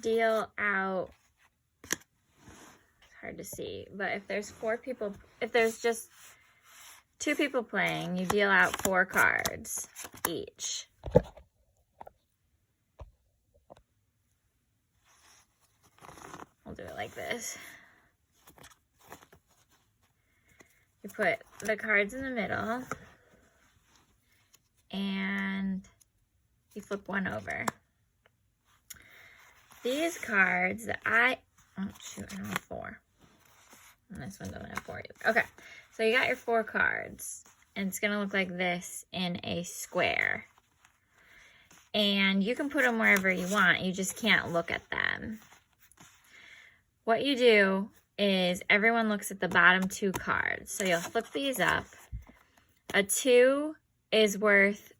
deal out, it's hard to see, but if there's 4 people, if there's just 2 people playing, you deal out 4 cards each. We'll do it like this. You put the cards in the middle and you flip one over. These cards that oh shoot, I don't have 4. And this one doesn't have 4 either. Okay, so you got your 4 cards and it's gonna look like this in a square. And you can put them wherever you want, you just can't look at them. What you do is everyone looks at the bottom 2 cards. So you'll flip these up. A 2 is worth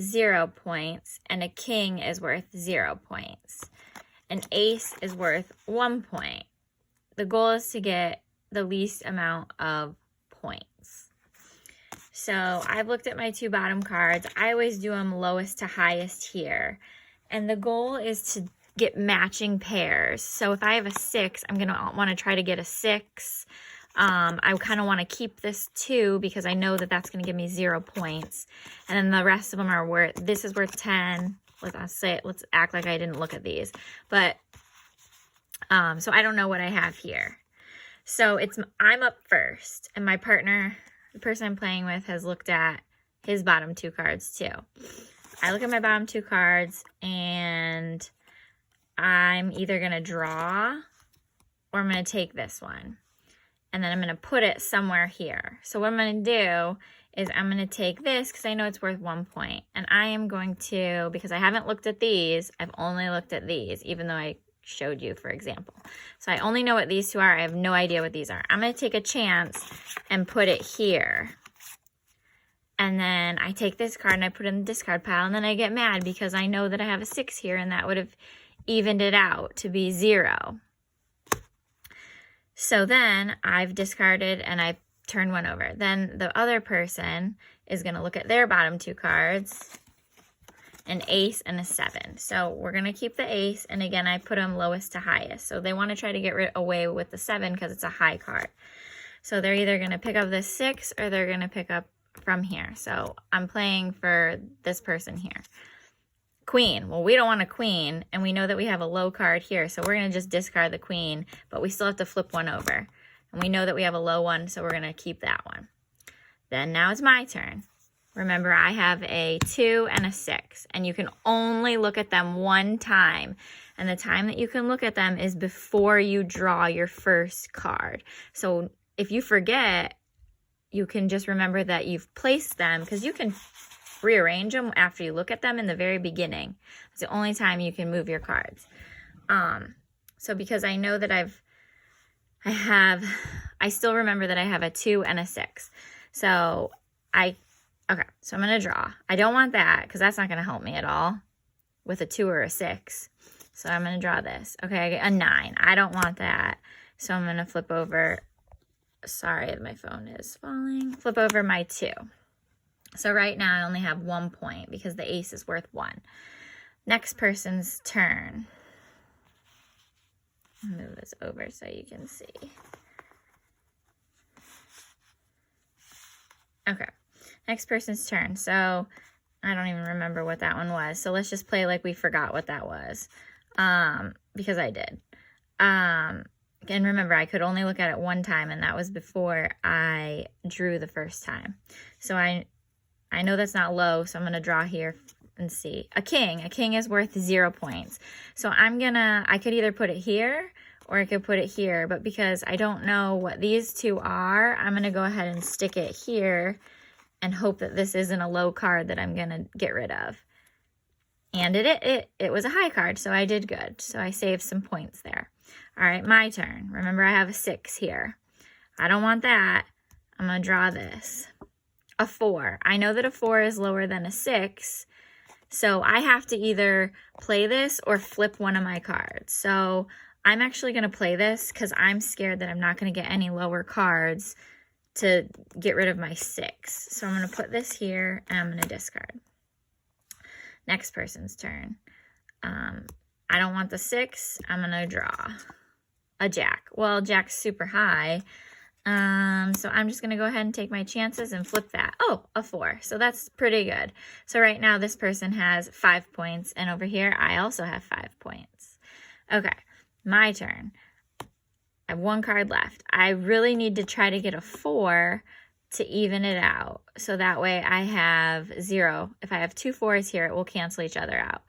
0 points and a king is worth 0 points. An ace is worth 1 point. The goal is to get the least amount of points. So I've looked at my 2 bottom cards. I always do them lowest to highest here. And the goal is to get matching pairs. So if I have a 6, I'm gonna want to try to get a 6. I kind of want to keep this 2 because I know that that's going to give me 0 points. And then the rest of them are worth, this is worth 10. Let's act like I didn't look at these. But, so I don't know what I have here. So I'm up first and my partner, the person I'm playing with, has looked at his bottom 2 cards too. I look at my bottom 2 cards and I'm either going to draw or I'm going to take this one. And then I'm going to put it somewhere here. So what I'm going to do is I'm going to take this because I know it's worth 1 point. And I am going to, because I haven't looked at these, I've only looked at these, even though I showed you, for example. So I only know what these 2 are. I have no idea what these are. I'm going to take a chance and put it here. And then I take this card and I put it in the discard pile. And then I get mad because I know that I have a 6 here and that would have evened it out to be 0. So then I've discarded and I've turned 1 over. Then the other person is going to look at their bottom 2 cards, an ace and a 7. So we're going to keep the ace. And again, I put them lowest to highest. So they want to try to get away with the 7 because it's a high card. So they're either going to pick up this 6 or they're going to pick up from here. So I'm playing for this person here. Queen. Well, we don't want a queen, and we know that we have a low card here, so we're going to just discard the queen, but we still have to flip one over. And we know that we have a low one, so we're going to keep that one. Then now it's my turn. Remember, I have a 2 and a 6, and you can only look at them 1 time. And the time that you can look at them is before you draw your first card. So if you forget, you can just remember that you've placed them, because you can rearrange them after you look at them in the very beginning. It's the only time you can move your cards. So because I know that I still remember that I have a 2 and a 6. So okay, so I'm going to draw. I don't want that because that's not going to help me at all with a 2 or a 6. So I'm going to draw this. Okay, I get a 9. I don't want that. So I'm going to flip over. Sorry, my phone is falling. Flip over my 2. So right now I only have 1 point because the ace is worth 1. Next person's turn. I'll move this over so you can see. Okay, next person's turn. So I don't even remember what that one was. So let's just play like we forgot what that was, because I did. And remember, I could only look at it 1 time, and that was before I drew the first time. So I know that's not low, so I'm going to draw here and see. A king. A king is worth 0 points. So I could either put it here or I could put it here, but because I don't know what these 2 are, I'm going to go ahead and stick it here and hope that this isn't a low card that I'm going to get rid of. And it was a high card, so I did good. So I saved some points there. All right, my turn. Remember, I have a 6 here. I don't want that. I'm going to draw this. A 4. I know that a 4 is lower than a 6, so I have to either play this or flip one of my cards. So I'm actually going to play this because I'm scared that I'm not going to get any lower cards to get rid of my 6. So I'm going to put this here and I'm going to discard. Next person's turn. I don't want the 6. I'm going to draw a jack. Well, jack's super high. So I'm just going to go ahead and take my chances and flip that. Oh, a 4. So that's pretty good. So right now this person has 5 points. And over here, I also have 5 points. Okay, my turn. I have 1 card left. I really need to try to get a 4 to even it out. So that way I have 0. If I have 2 4s here, it will cancel each other out.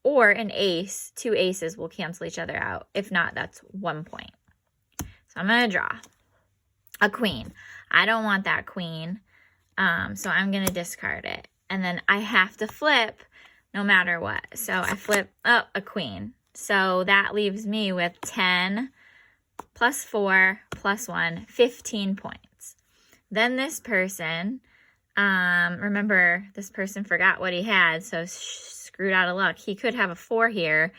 Or an ace, 2 aces will cancel each other out. If not, that's 1 point. So I'm going to draw a queen. I don't want that queen, so I'm going to discard it. And then I have to flip no matter what. So I flip up a queen. So that leaves me with 10 plus 4 plus 1, 15 points. Then this person, remember, this person forgot what he had, so screwed out of luck. He could have a 4 here,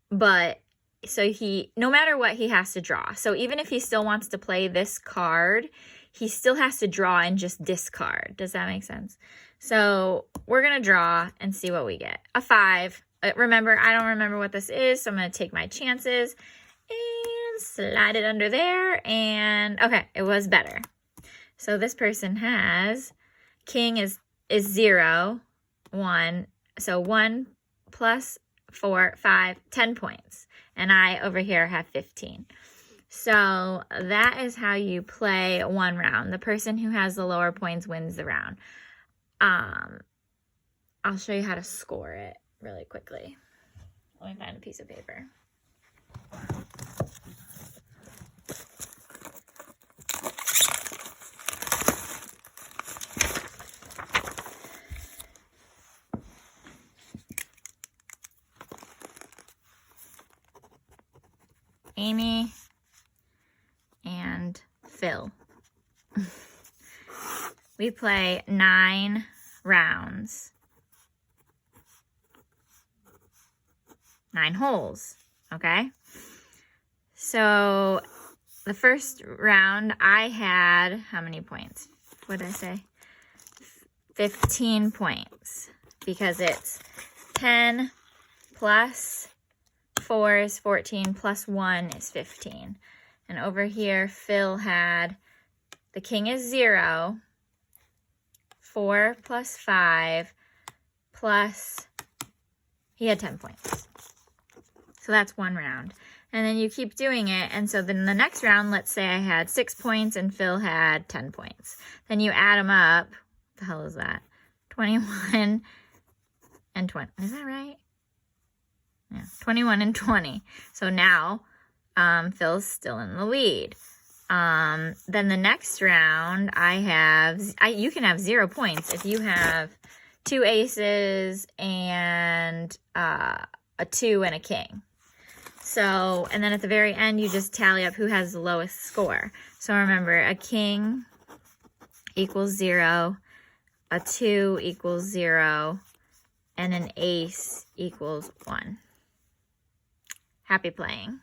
but so no matter what, he has to draw. So even if he still wants to play this card, he still has to draw and just discard. Does that make sense? So we're going to draw and see what we get. A 5. Remember, I don't remember what this is, so I'm going to take my chances and slide it under there. And okay, it was better. So this person has, king is 0, 1. So 1 plus 4, 5, 10 points. And I over here have 15. So that is how you play 1 round. The person who has the lower points wins the round. I'll show you how to score it really quickly. Let me find a piece of paper. Amy and Phil. We play 9 rounds. 9 holes, okay? So the first round I had, how many points? What did I say? 15 points, because it's 10 plus 4 is 14, plus 1 is 15. And over here, Phil had, the king is 0, 4 plus 5, plus, he had 10 points. So that's 1 round. And then you keep doing it. And so then the next round, let's say I had 6 points and Phil had 10 points. Then you add them up. What the hell is that? 21 and 20. Is that right? Yeah, 21 and 20. So now Phil's still in the lead. Then the next round, you can have 0 points if you have 2 aces and a 2 and a king. So, and then at the very end, you just tally up who has the lowest score. So remember, a king equals 0, a 2 equals 0, and an ace equals 1. Happy playing.